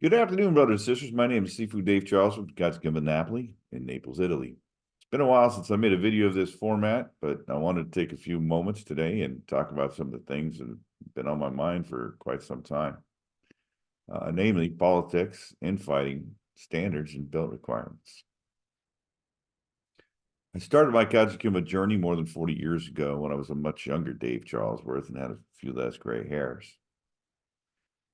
Good afternoon, brothers and sisters. My name is Sifu Dave from KAJUKENBO Napoli in Naples, Italy. It's been a while since I made a video of this format, but I wanted to take a few moments today and talk about some of the things that have been on my mind for quite some time, namely politics, infighting, standards, and belt requirements. I started my KAJUKENBO journey more than 40 years ago when I was a much younger Dave Charlesworth and had a few less gray hairs.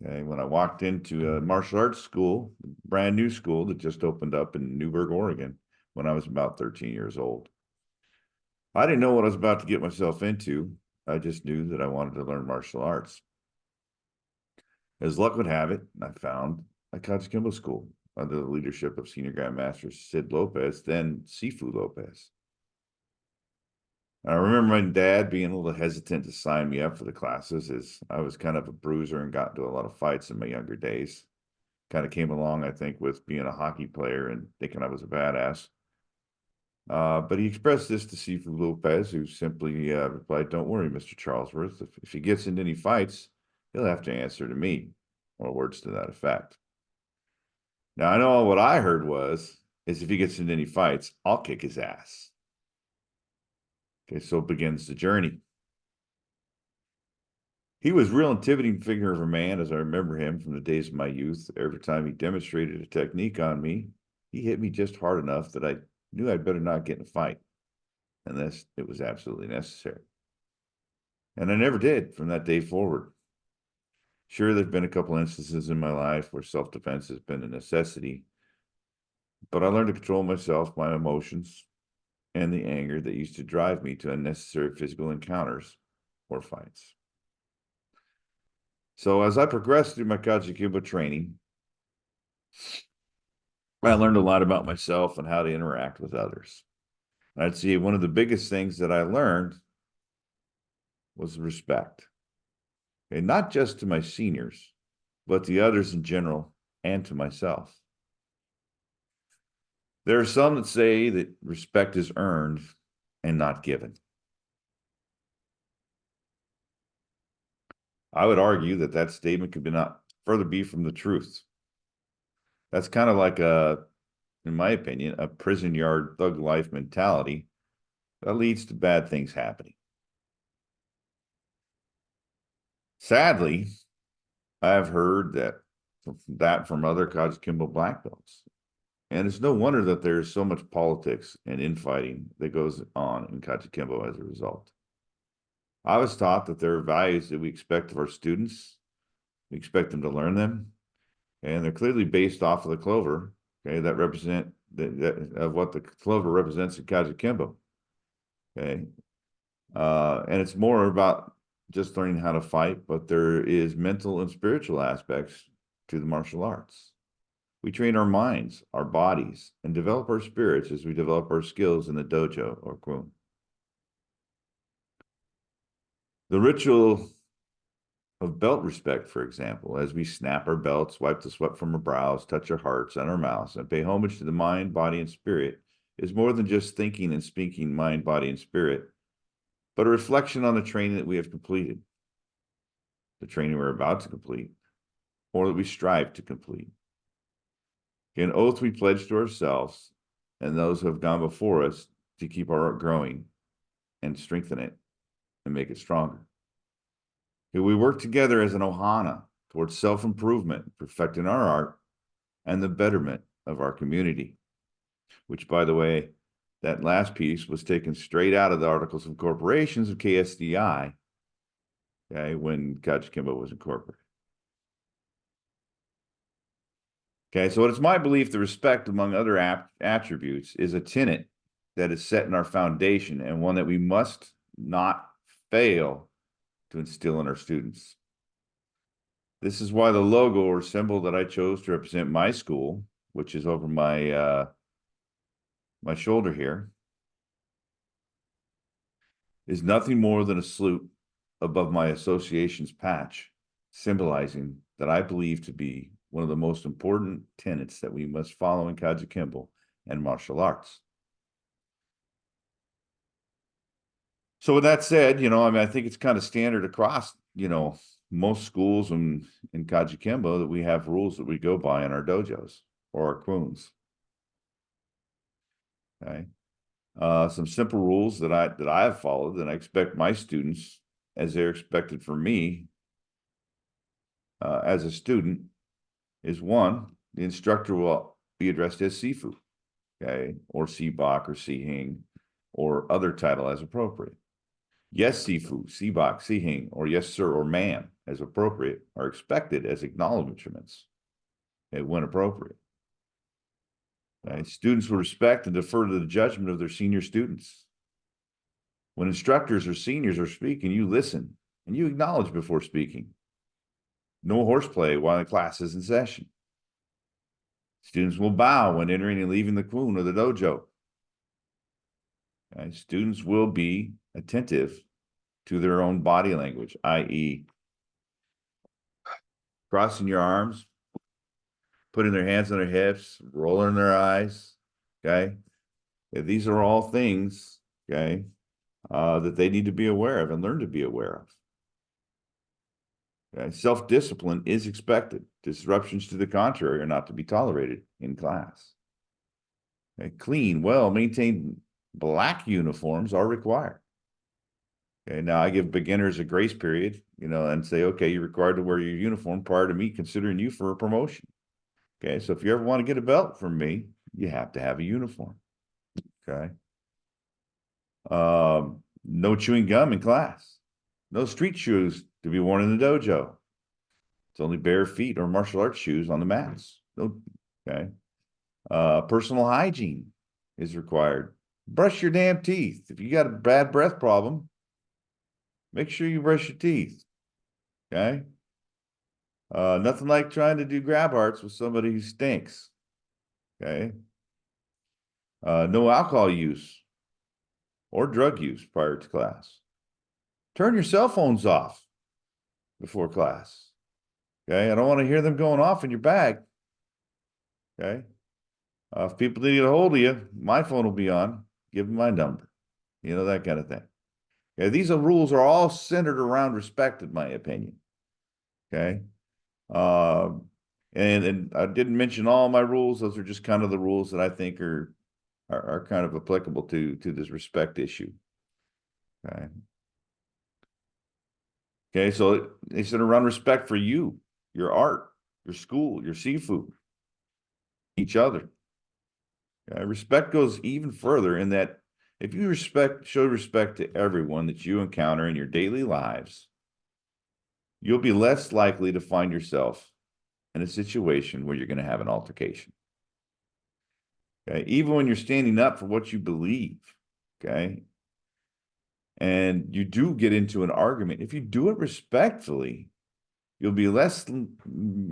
Okay, when I walked into a martial arts school, brand new school that just opened up in Newberg, Oregon, when I was about 13 years old. I didn't know what I was about to get myself into. I just knew that I wanted to learn martial arts. As luck would have it, I found a KAJUKENBO school under the leadership of Senior Grandmaster Sid Lopez, then Sifu Lopez. I remember my dad being a little hesitant to sign me up for the classes, as I was kind of a bruiser and got into a lot of fights in my younger days. Kind of came along, I think, with being a hockey player and thinking I was a badass. But he expressed this to Sifu Lopez, who simply replied, "Don't worry, Mr. Charlesworth. If he gets into any fights, he'll have to answer to me," or words to that effect. Now, I know what I heard is if he gets into any fights, I'll kick his ass. Okay, so begins the journey. He was a real intimidating figure of a man, as I remember him from the days of my youth. Every time he demonstrated a technique on me, he hit me just hard enough that I knew I'd better not get in a fight, unless it was absolutely necessary. And I never did from that day forward. Sure, there've been a couple instances in my life where self-defense has been a necessity, but I learned to control myself, my emotions, and the anger that used to drive me to unnecessary physical encounters or fights. So as I progressed through my KAJUKENBO training, I learned a lot about myself and how to interact with others. I'd say one of the biggest things that I learned was respect. Okay, not just to my seniors, but the others in general and to myself. There are some that say that respect is earned and not given. I would argue that that statement could not further be from the truth. That's kind of like in my opinion, a prison yard thug life mentality that leads to bad things happening. Sadly, I've heard that from other KAJUKENBO black belts. And it's no wonder that there's so much politics and infighting that goes on in KAJUKENBO as a result. I was taught that there are values that we expect of our students. We expect them to learn them. And they're clearly based off of the clover, okay, that represent of what the clover represents in KAJUKENBO. Okay. And it's more about just learning how to fight, but there is mental and spiritual aspects to the martial arts. We train our minds, our bodies, and develop our spirits as we develop our skills in the dojo or kuen. The ritual of belt respect, for example, as we snap our belts, wipe the sweat from our brows, touch our hearts and our mouths, and pay homage to the mind, body, and spirit, is more than just thinking and speaking mind, body, and spirit, but a reflection on the training that we have completed, the training we're about to complete, or that we strive to complete. An oath we pledge to ourselves and those who have gone before us to keep our art growing and strengthen it and make it stronger. We work together as an ohana towards self-improvement, perfecting our art and the betterment of our community, which, by the way, that last piece was taken straight out of the Articles of Incorporation of KSDI, okay, when KAJUKENBO was incorporated. Okay, so it's my belief that respect, among other attributes, is a tenet that is set in our foundation and one that we must not fail to instill in our students. This is why the logo or symbol that I chose to represent my school, which is over my my shoulder here, is nothing more than a salute above my association's patch, symbolizing that I believe to be one of the most important tenets that we must follow in KAJUKENBO and martial arts. So with that said, I mean, I think it's kind of standard across, most schools in KAJUKENBO that we have rules that we go by in our dojos or our kwoons. Okay. Some simple rules that I have followed and I expect my students, as they're expected for me as a student, is one, the instructor will be addressed as Sifu, okay, or Sibak or Sihing, or other title as appropriate. Yes, Sifu, Sibak, Sihing, or yes, sir, or ma'am, as appropriate, are expected as acknowledgments, okay, when appropriate. Okay? Students will respect and defer to the judgment of their senior students. When instructors or seniors are speaking, you listen and you acknowledge before speaking. No horseplay while the class is in session. Students will bow when entering and leaving the kwoon or the dojo. Okay? Students will be attentive to their own body language, i.e., crossing your arms, putting their hands on their hips, rolling their eyes, okay? These are all things, okay, that they need to be aware of and learn to be aware of. Okay? Self-discipline is expected. Disruptions to the contrary are not to be tolerated in class. Okay? Clean, well-maintained black uniforms are required. Okay, now I give beginners a grace period, and say, okay, you're required to wear your uniform prior to me considering you for a promotion. Okay, so if you ever want to get a belt from me, you have to have a uniform. Okay. No chewing gum in class. No street shoes to be worn in the dojo. It's only bare feet or martial arts shoes on the mats. No, okay. Personal hygiene is required. Brush your damn teeth. If you got a bad breath problem, make sure you brush your teeth. Okay. Nothing like trying to do grab arts with somebody who stinks. Okay. No alcohol use or drug use prior to class. Turn your cell phones off before class. Okay. I don't want to hear them going off in your bag. Okay. If people need to get a hold of you, my phone will be on. Give them my number. That kind of thing. Okay. These rules are all centered around respect, in my opinion. Okay. And I didn't mention all my rules. Those are just kind of the rules that I think are kind of applicable to this respect issue. Okay. Okay, so they said around respect for you, your art, your school, your Sifu, each other. Okay? Respect goes even further in that if you show respect to everyone that you encounter in your daily lives, you'll be less likely to find yourself in a situation where you're going to have an altercation. Okay, even when you're standing up for what you believe, okay, and you do get into an argument, if you do it respectfully, you'll be less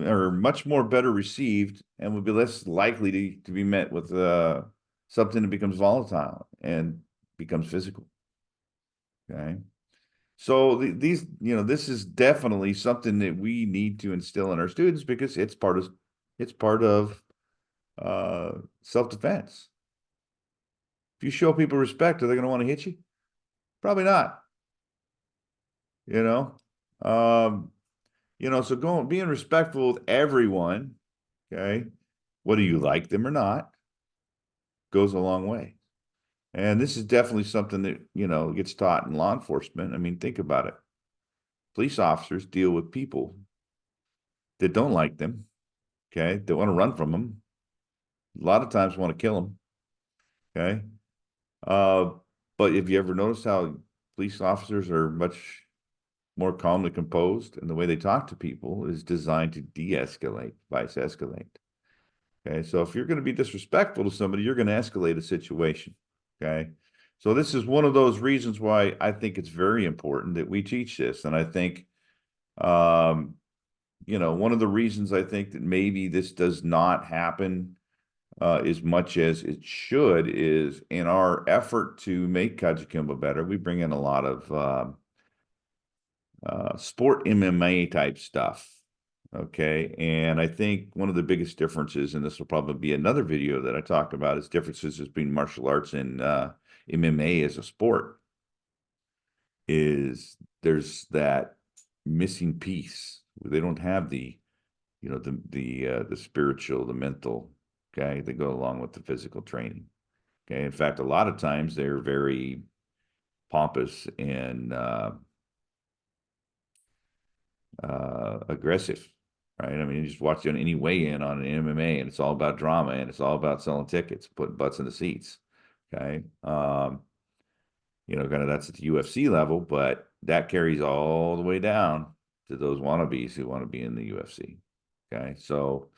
or much more better received and will be less likely to be met with something that becomes volatile and becomes physical. Okay. So this is definitely something that we need to instill in our students because it's part of self-defense. If you show people respect, are they going to want to hit you? Probably not. So being respectful with everyone, okay, whether you like them or not, goes a long way. And this is definitely something that, gets taught in law enforcement. I mean, think about it. Police officers deal with people that don't like them, okay, that want to run from them. A lot of times want to kill them, okay? But have you ever noticed how police officers are much more calmly composed, and the way they talk to people is designed to de-escalate, vice escalate. Okay, so if you're going to be disrespectful to somebody, you're going to escalate a situation. Okay, so this is one of those reasons why I think it's very important that we teach this, and I think, one of the reasons I think that maybe this does not happen as much as it should is in our effort to make KAJUKENBO better. We bring in a lot of sport MMA type stuff. Okay. And I think one of the biggest differences, and this will probably be another video that I talk about, is differences between martial arts and MMA as a sport, is there's that missing piece. They don't have the, the spiritual, the mental, okay, that go along with the physical training. Okay. In fact, a lot of times they're very pompous and aggressive, right? I mean, you just watch any weigh-in on an MMA, and it's all about drama, and it's all about selling tickets, putting butts in the seats. Okay, kind of that's at the UFC level, but that carries all the way down to those wannabes who want to be in the UFC. Okay, so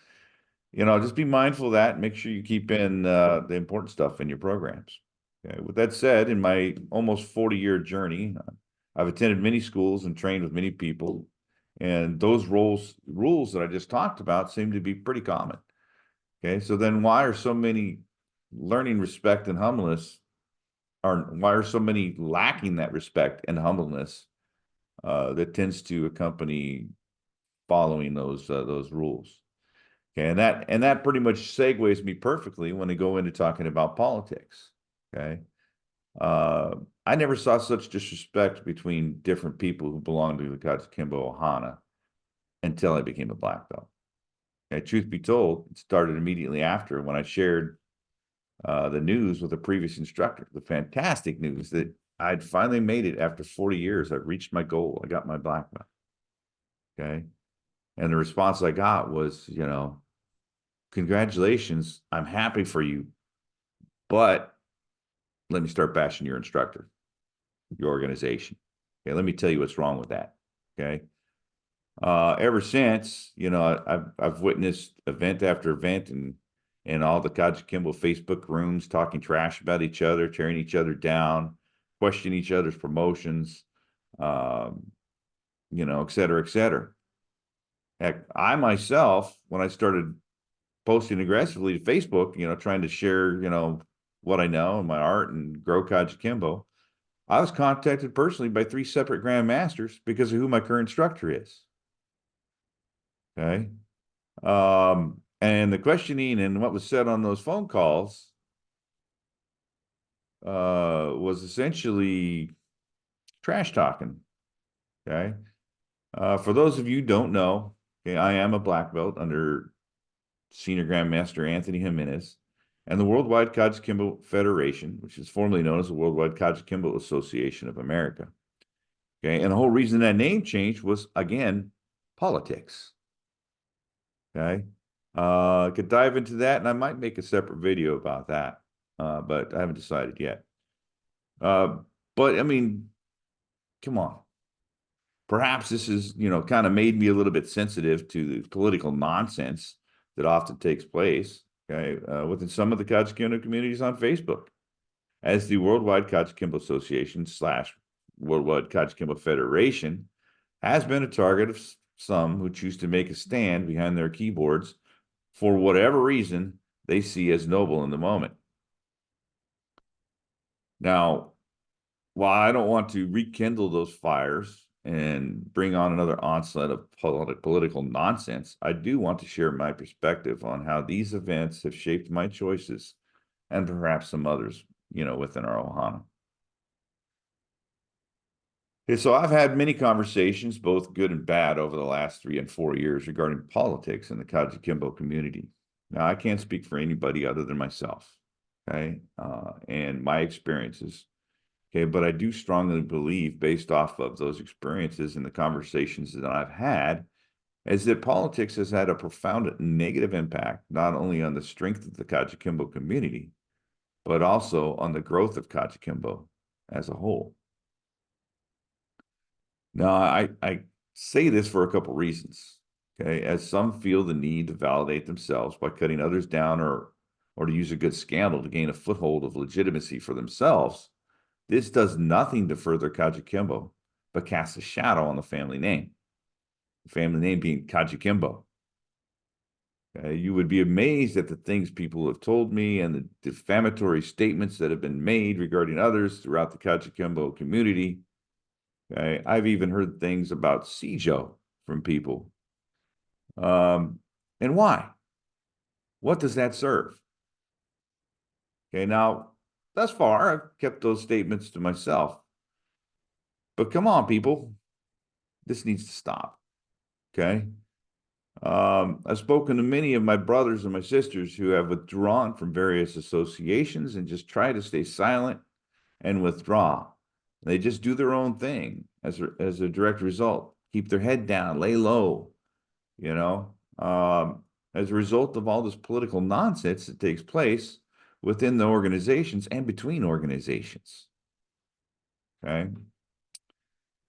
just be mindful of that. Make sure you keep in the important stuff in your programs. Okay. With that said, in my almost 40-year journey, I've attended many schools and trained with many people, and those rules that I just talked about seem to be pretty common. Okay, so then why are so many learning respect and humbleness, or why are so many lacking that respect and humbleness that tends to accompany following those rules? Okay, and that pretty much segues me perfectly when I go into talking about politics. Okay. I never saw such disrespect between different people who belong to the KAJUKENBO Ohana until I became a black belt. Okay, truth be told, it started immediately after when I shared the news with a previous instructor, the fantastic news that I'd finally made it after 40 years. I've reached my goal. I got my black belt. Okay. And the response I got was, congratulations, I'm happy for you, but let me start bashing your instructor, your organization. Okay, let me tell you what's wrong with that. Okay. Ever since, I've witnessed event after event and all the KAJUKENBO Facebook rooms talking trash about each other, tearing each other down, questioning each other's promotions, et cetera, et cetera. Heck, I myself, when I started posting aggressively to Facebook, trying to share, what I know and my art and grow KAJUKENBO, I was contacted personally by 3 separate grandmasters because of who my current instructor is. Okay. And the questioning and what was said on those phone calls was essentially trash talking. Okay. For those of you who don't know, okay, I am a black belt under Senior Grandmaster Anthony Jimenez and the Worldwide KAJUKENBO Federation, which is formerly known as the Worldwide KAJUKENBO Association of America. Okay. And the whole reason that name changed was, again, politics. Okay. I could dive into that, and I might make a separate video about that, but I haven't decided yet. But I mean, come on. Perhaps this is, kind of made me a little bit sensitive to the political nonsense that often takes place, okay, within some of the KAJUKENBO communities on Facebook, as the Worldwide KAJUKENBO Association / Worldwide KAJUKENBO Federation has been a target of some who choose to make a stand behind their keyboards for whatever reason they see as noble in the moment. Now, while I don't want to rekindle those fires and bring on another onslaught of political nonsense, I do want to share my perspective on how these events have shaped my choices and perhaps some others, within our Ohana. Okay, so I've had many conversations, both good and bad, over the last 3 and 4 years regarding politics in the KAJUKENBO community. Now, I can't speak for anybody other than myself, okay, and my experiences. Okay, but I do strongly believe, based off of those experiences and the conversations that I've had, is that politics has had a profound negative impact, not only on the strength of the KAJUKENBO community, but also on the growth of KAJUKENBO as a whole. Now, I say this for a couple reasons, okay, as some feel the need to validate themselves by cutting others down or to use a good scandal to gain a foothold of legitimacy for themselves. This does nothing to further KAJUKENBO, but casts a shadow on the family name. The family name being KAJUKENBO. You would be amazed at the things people have told me and the defamatory statements that have been made regarding others throughout the KAJUKENBO community. I've even heard things about Sijo from people. And why? What does that serve? Okay, now, thus far, I've kept those statements to myself. But come on, people. This needs to stop. Okay. I've spoken to many of my brothers and my sisters who have withdrawn from various associations and just try to stay silent and withdraw. They just do their own thing as a direct result. Keep their head down, lay low, you know. As a result of all this political nonsense that takes place within the organizations and between organizations. Okay.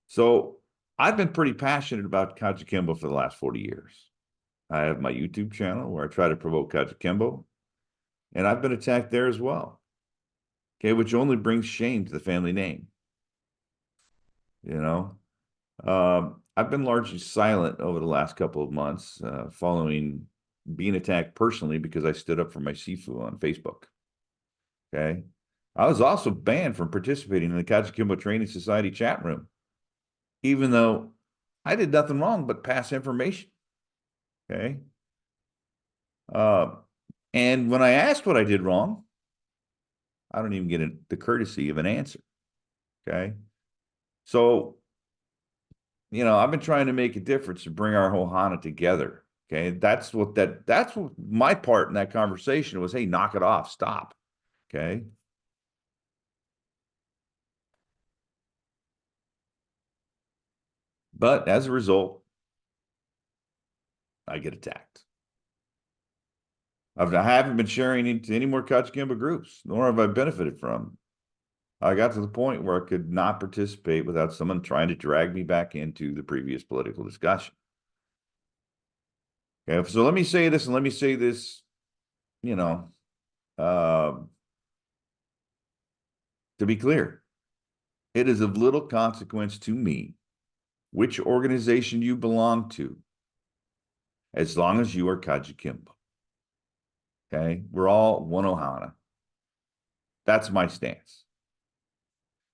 So I've been pretty passionate about KAJUKENBO for the last 40 years. I have my YouTube channel where I try to promote KAJUKENBO, and I've been attacked there as well. Okay, which only brings shame to the family name. You know, I've been largely silent over the last couple of months, following being attacked personally because I stood up for my Sifu on Facebook. Okay, I was also banned from participating in the KAJUKENBO Training Society chat room, even though I did nothing wrong but pass information. Okay. And when I asked what I did wrong, I don't even get the courtesy of an answer. Okay. So, I've been trying to make a difference to bring our whole Hana together. Okay. That's what my part in that conversation was. Hey, knock it off. Stop. Okay. But as a result, I get attacked. I haven't been sharing into any more KAJUKENBO groups, nor have I benefited from. I got to the point where I could not participate without someone trying to drag me back into the previous political discussion. Okay, so let me say this, and let me say this, uh, to be clear, it is of little consequence to me which organization you belong to, as long as you are KAJUKENBO. Okay, we're all one Ohana. That's my stance.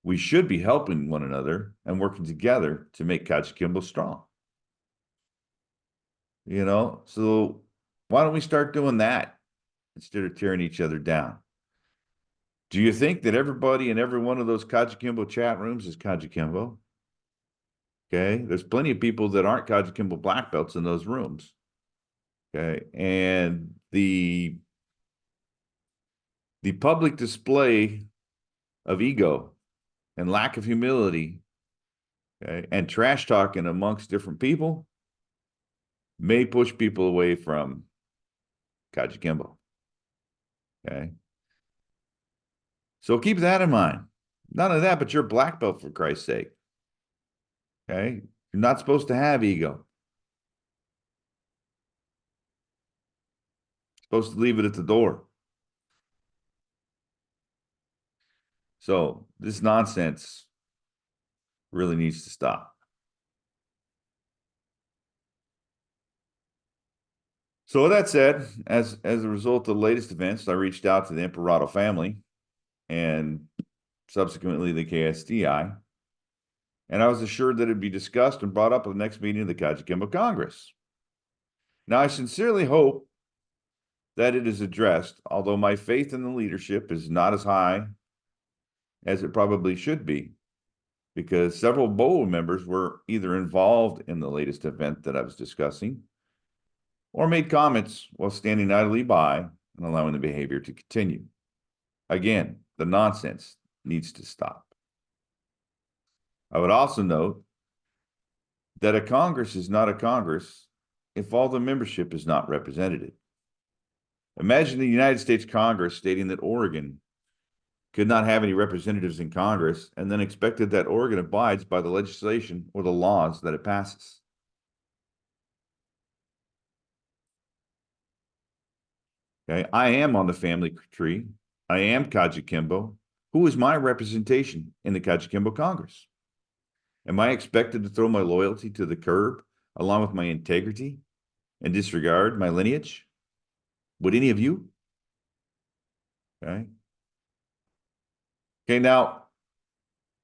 We should be helping one another and working together to make KAJUKENBO strong. So why don't we start doing that instead of tearing each other down? Do you think that everybody in every one of those KAJUKENBO chat rooms is KAJUKENBO? Okay, there's plenty of people that aren't KAJUKENBO black belts in those rooms. Okay, and the public display of ego and lack of humility, okay, and trash talking amongst different people may push people away from KAJUKENBO. Okay, so keep that in mind. None of that, but you're a black belt, for Christ's sake. Okay, you're not supposed to have ego. You're supposed to leave it at the door. So this nonsense really needs to stop. So with that said, as a result of the latest events, I reached out to the Imperato family and subsequently the KSDI, and I was assured that it'd be discussed and brought up at the next meeting of the KAJUKENBO Congress. Now, I sincerely hope that it is addressed, although my faith in the leadership is not as high as it probably should be, because several BOA members were either involved in the latest event that I was discussing or made comments while standing idly by and allowing the behavior to continue. Again, the nonsense needs to stop. I would also note that a Congress is not a Congress if all the membership is not represented. Imagine the United States Congress stating that Oregon could not have any representatives in Congress and then expected that Oregon abides by the legislation or the laws that it passes. Okay, I am on the family tree. I am KAJUKENBO. Who is my representation in the KAJUKENBO Congress? Am I expected to throw my loyalty to the curb along with my integrity and disregard my lineage? Would any of you? Okay. Okay, now,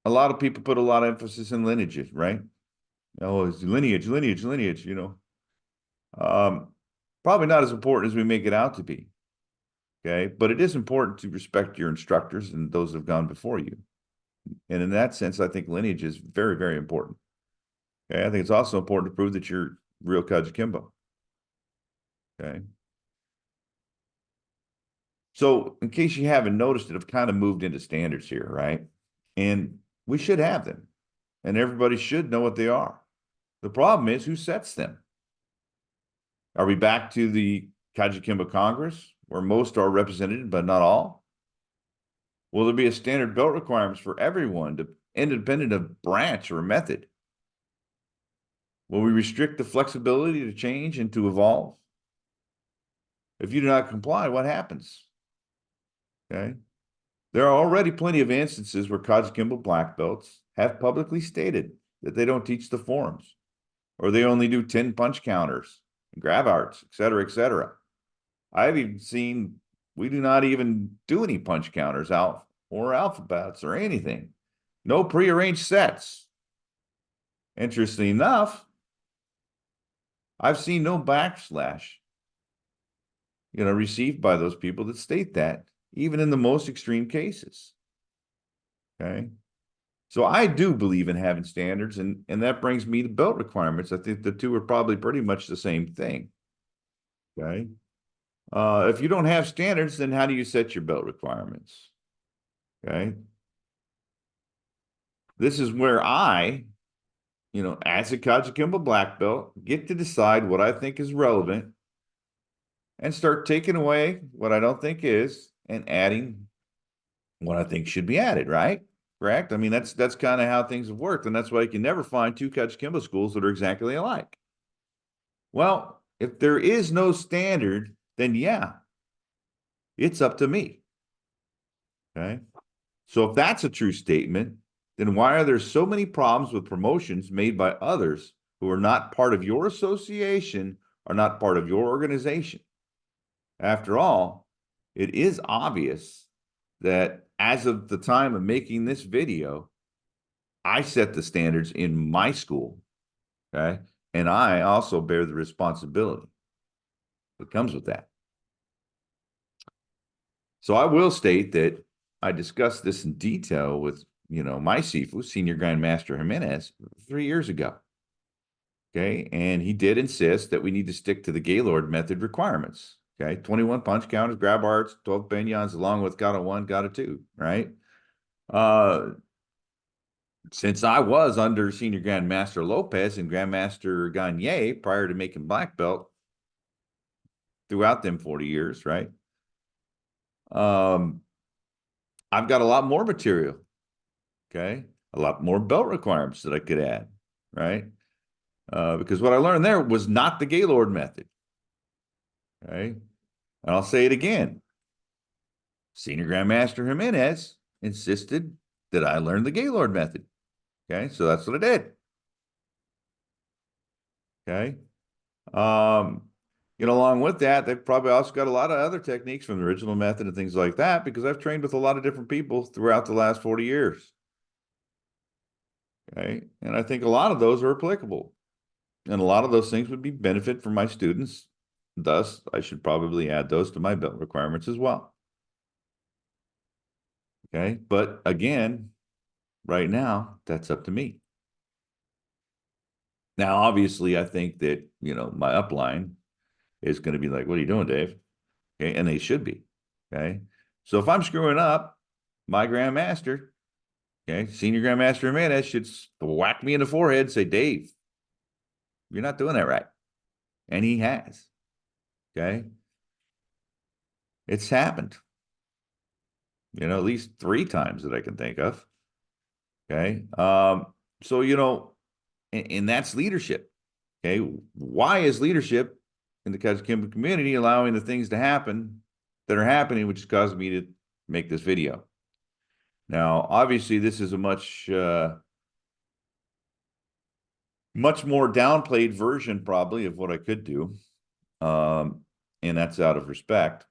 a lot of people put a lot of emphasis in lineages, right? Oh, it's lineage, lineage, lineage, Probably not as important as we make it out to be. Okay, but it is important to respect your instructors and those that have gone before you. And in that sense, I think lineage is very, very important. Okay, I think it's also important to prove that you're real KAJUKENBO. Okay. So in case you haven't noticed it, I've kind of moved into standards here, right? And we should have them, and everybody should know what they are. The problem is who sets them. Are we back to the KAJUKENBO Congress, where most are represented, but not all? Will there be a standard belt requirements for everyone, independent of branch or method? Will we restrict the flexibility to change and to evolve? If you do not comply, what happens? Okay. There are already plenty of instances where KAJUKENBO black belts have publicly stated that they don't teach the forms, or they only do 10 punch counters, grab arts, et cetera, et cetera. I've even seen we do not even do any punch counters out or alphabets or anything. No prearranged sets. Interestingly enough, I've seen no backslash, received by those people that state that, even in the most extreme cases. Okay. So I do believe in having standards, and that brings me to belt requirements. I think the two are probably pretty much the same thing. Okay. If you don't have standards, then how do you set your belt requirements? Okay. This is where I, as a KAJUKENBO black belt, get to decide what I think is relevant and start taking away what I don't think is and adding what I think should be added, right? Correct? I mean, that's kind of how things have worked, and that's why you can never find two KAJUKENBO schools that are exactly alike. Well, if there is no standard, then yeah, it's up to me. Okay. So if that's a true statement, then why are there so many problems with promotions made by others who are not part of your association, are not part of your organization? After all, it is obvious that as of the time of making this video, I set the standards in my school, okay? And I also bear the responsibility that comes with that. So I will state that I discussed this in detail with, my Sifu, Senior Grandmaster Jimenez, 3 years ago. Okay, and he did insist that we need to stick to the Gaylord method requirements. Okay, 21 punch counters, grab arts, 12 peñons, along with kata 1, kata 2, right? Since I was under Senior Grandmaster Lopez and Grandmaster Gagne prior to making black belt throughout them 40 years, right? I've got a lot more material, okay? A lot more belt requirements that I could add, right? Because what I learned there was not the Gaylord method, okay? And I'll say it again. Senior Grandmaster Jimenez insisted that I learn the Gaylord method, okay? So that's what I did, okay? Along with that, they've probably also got a lot of other techniques from the original method and things like that, because I've trained with a lot of different people throughout the last 40 years. Okay. And I think a lot of those are applicable. And a lot of those things would be benefit for my students. Thus, I should probably add those to my belt requirements as well. Okay. But again, right now, that's up to me. Now, obviously, I think that, my upline is going to be like, what are you doing, Dave? Okay. And they should be. Okay. So if I'm screwing up, my grandmaster, okay, Senior Grandmaster Jimenez should whack me in the forehead and say, Dave, you're not doing that right. And he has. Okay. It's happened, at least 3 times that I can think of. Okay. So, and that's leadership. Okay. Why is leadership in the KAJUKENBO community allowing the things to happen that are happening, which has caused me to make this video? Now, obviously, this is a much more downplayed version, probably, of what I could do. And that's out of respect,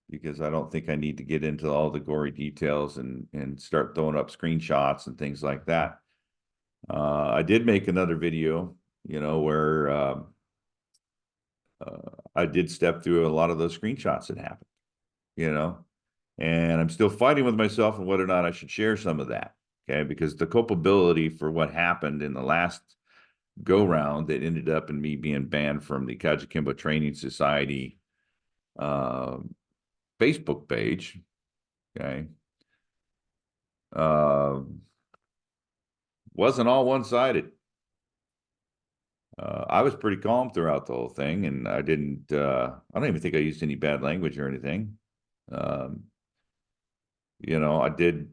because I don't think I need to get into all the gory details and start throwing up screenshots and things like that. I did make another video, where I did step through a lot of those screenshots that happened, and I'm still fighting with myself on whether or not I should share some of that. Okay, because the culpability for what happened in the last go round that ended up in me being banned from the KAJUKENBO Training Society Facebook page. Okay. Wasn't all one-sided. I was pretty calm throughout the whole thing, and I don't even think I used any bad language or anything. Um, I did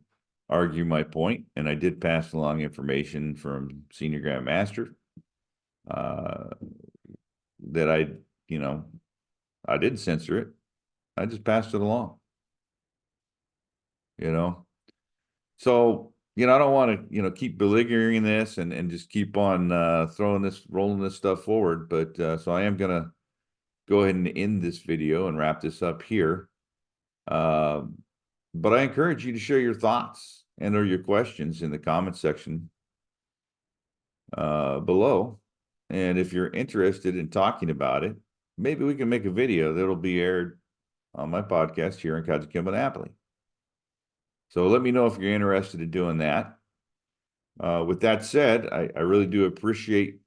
argue my point, and I did pass along information from Senior Grandmaster that I didn't censor it. I just passed it along, So, I don't want to, keep beleaguering this and just keep on rolling this stuff forward. But so I am going to go ahead and end this video and wrap this up here. But I encourage you to share your thoughts and or your questions in the comment section below. And if you're interested in talking about it, maybe we can make a video that'll be aired on my podcast here in KAJUKENBO Napoli. So let me know if you're interested in doing that. With that said, I really do appreciate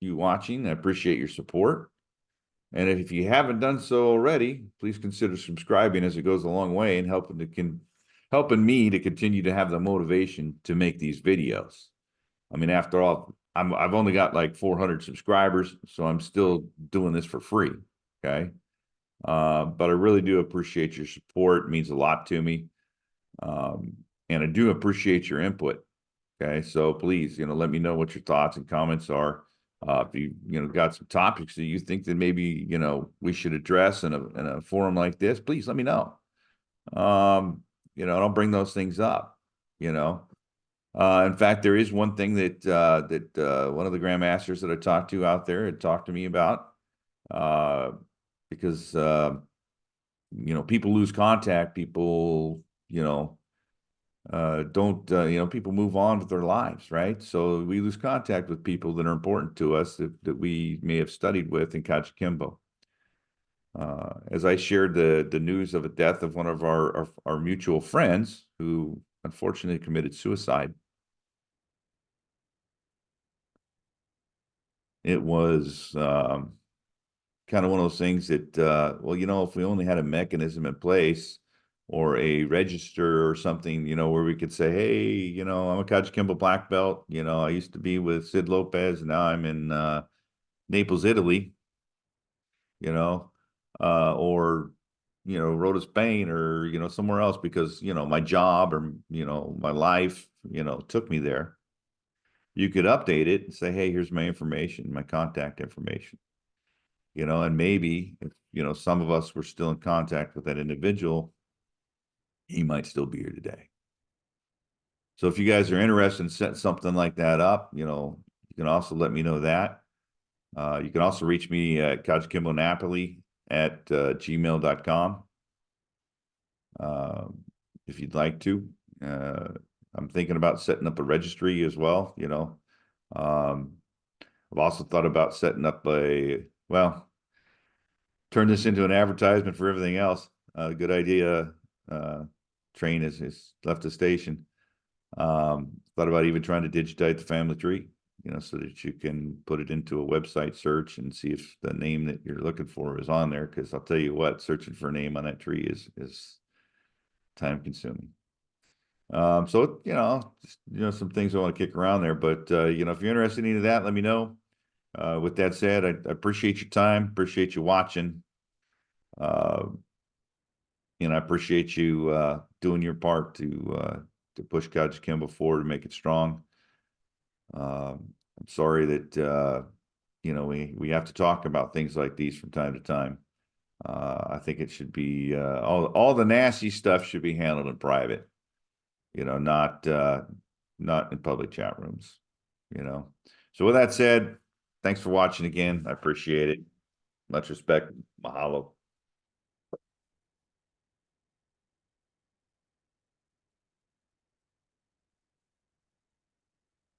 you watching. I appreciate your support. And if you haven't done so already, please consider subscribing, as it goes a long way in helping me to continue to have the motivation to make these videos. I mean, after all, I've only got like 400 subscribers, so I'm still doing this for free. Okay. But I really do appreciate your support. It means a lot to me. And I do appreciate your input. Okay. So please, let me know what your thoughts and comments are. If you, got some topics that you think that maybe, we should address in a forum like this, please let me know. And I'll bring those things up, In fact, there is one thing that one of the grandmasters that I talked to out there had talked to me about, because people lose contact, people don't people move on with their lives, right? So we lose contact with people that are important to us that we may have studied with in KAJUKENBO. As I shared the news of a death of one of our mutual friends who unfortunately committed suicide, it was kind of one of those things that, if we only had a mechanism in place or a register or something, where we could say, hey, I'm a KAJUKENBO black belt. I used to be with Sid Lopez. Now I'm in Naples, Italy, or, Rhoda, Spain, or, somewhere else because, my job or, my life, took me there. You could update it and say, hey, here's my information, my contact information. And maybe if, some of us were still in contact with that individual, he might still be here today. So if you guys are interested in setting something like that up, you can also let me know that. You can also reach me at KAJUKENBO Napoli at gmail.com. If you'd like to. I'm thinking about setting up a registry as well, I've also thought about setting up turn this into an advertisement for everything else. Good idea. Train has left the station. Thought about even trying to digitize the family tree, so that you can put it into a website search and see if the name that you're looking for is on there. Because I'll tell you what, searching for a name on that tree is time consuming. So, just, some things I want to kick around there, but, if you're interested in any of that, let me know. With that said, I appreciate your time, appreciate you watching. I appreciate you doing your part to push KAJUKENBO forward and make it strong. I'm sorry that we have to talk about things like these from time to time. I think it should be all the nasty stuff should be handled in private. Not in public chat rooms. So with that said, thanks for watching again. I appreciate it. Much respect. Mahalo.